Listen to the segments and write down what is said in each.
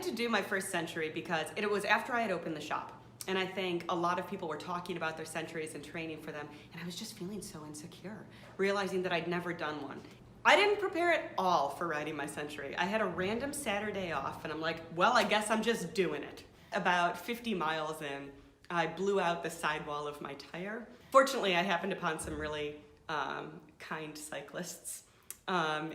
decided to do my first century because it was after I had opened the shop. And I think a lot of people were talking about their centuries and training for them, and I was just feeling so insecure, realizing that I'd never done one. I didn't prepare at all for riding my century. I had a random Saturday off, and I'm like, well, I guess I'm just doing it. About 50 miles in, I blew out the sidewall of my tire. Fortunately, I happened upon some really kind cyclists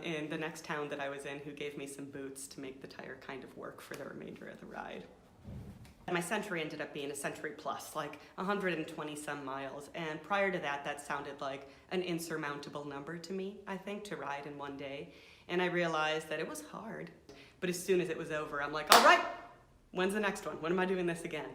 in the next town that I was in who gave me some boots to make the tire kind of work for the remainder of the ride. My century ended up being a century plus, like 120 some miles, and prior to that, that sounded like an insurmountable number to me, I think, to ride in one day. And I realized that it was hard, but as soon as it was over, I'm like, all right, when's the next one? When am I doing this again?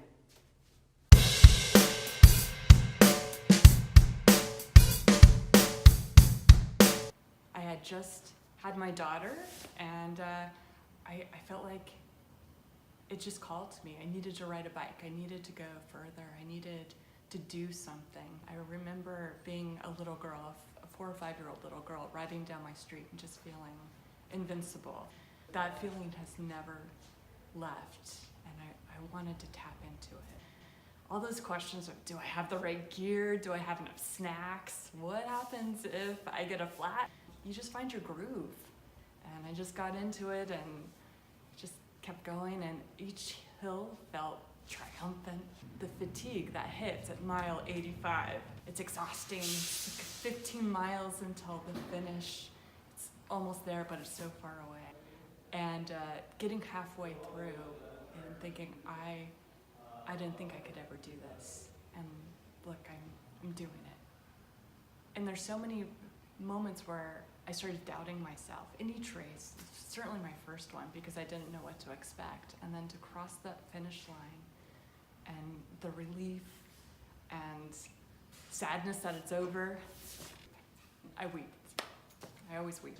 I had just had my daughter, and I felt like it just called to me. I needed to ride a bike. I needed to go further. I needed to do something. I remember being a little girl, a 4 or 5 year old little girl, riding down my street and just feeling invincible. That feeling has never left, and I wanted to tap into it. All those questions of, do I have the right gear? Do I have enough snacks? What happens if I get a flat? You just find your groove. And I just got into it and just kept going, and each hill felt triumphant. The fatigue that hits at mile 85, it's exhausting. It's like 15 miles until the finish. It's almost there, but it's so far away. And getting halfway through and thinking, I didn't think I could ever do this. And look, I'm doing it. And there's so many moments where I started doubting myself in each race, certainly my first one, because I didn't know what to expect. And then to cross that finish line and the relief and sadness that it's over, I weep. I always weep.